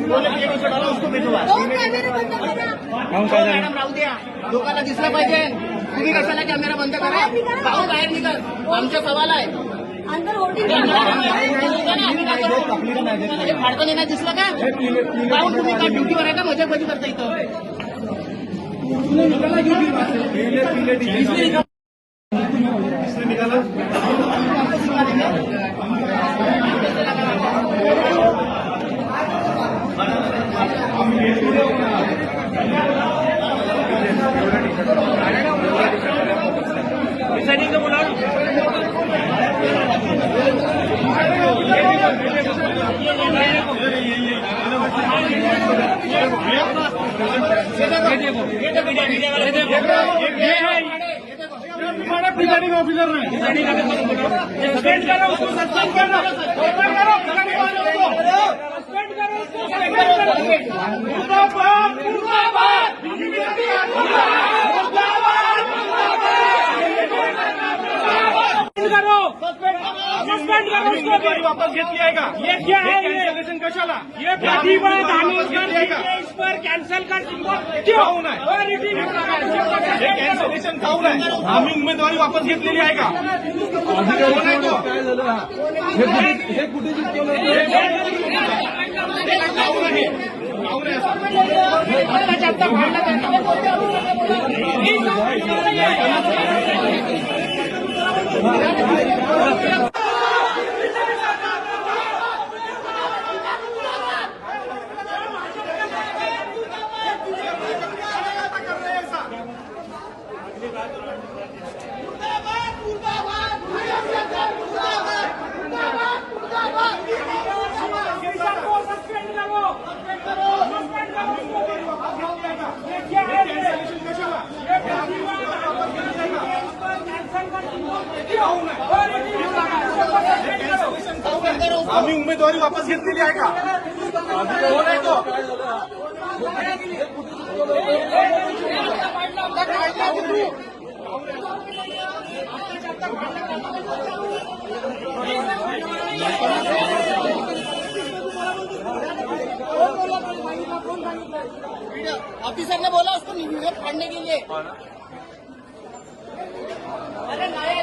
उसको भेजवा मॅडम राहू द्या. लोकांना दिसलं पाहिजे. तुम्ही कशाला कॅमेरा बंद करा. भाऊ बाहेर निघा. आमचा सवाल आहे. अंदर होर्डिंग फाडताना नाही दिसलं का. भाऊ तुम्ही काय ड्युटीवर आहे का. मजाकबाजी करता इथं. प्रिजाइडिंग ऑफिसर ने सस्पेंड करो उसको. सस्पेंड करो. सस्पेंड करो. मुर्दाबाद. मुर्दाबाद. सस्पेंड करो उसको. वापस घेतली आहे का. ये क्या है. कॅन्सलेशन कशाला. ये प्रतिबंध इस पर कॅन्सल का सिंबल क्यों नाही. कॅन्सलेशन काऊन आहे. आम्ही उमेदवारी वापस घेतलेली आहे का. कोण आहे तो. हे कुठे आम्ही उमेदवारी वापस घेतलेली आहे का. कोण आहे तो. ऑफिसर ने बोला उसको वीडियो फाड़ने के लिए. अरे नाही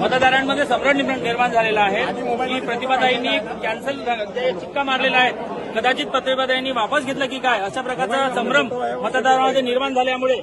मतदारांमध्ये सम्राट निर्माण झालेला आहे की प्रतिभाताईंनी कॅन्सल चिक्का मारलेला आहे. कदाचित प्रतिभाताईंनी वापस घेतलं की काय अशा प्रकारचा संभ्रम मतदारांमध्ये निर्माण झाल्यामुळे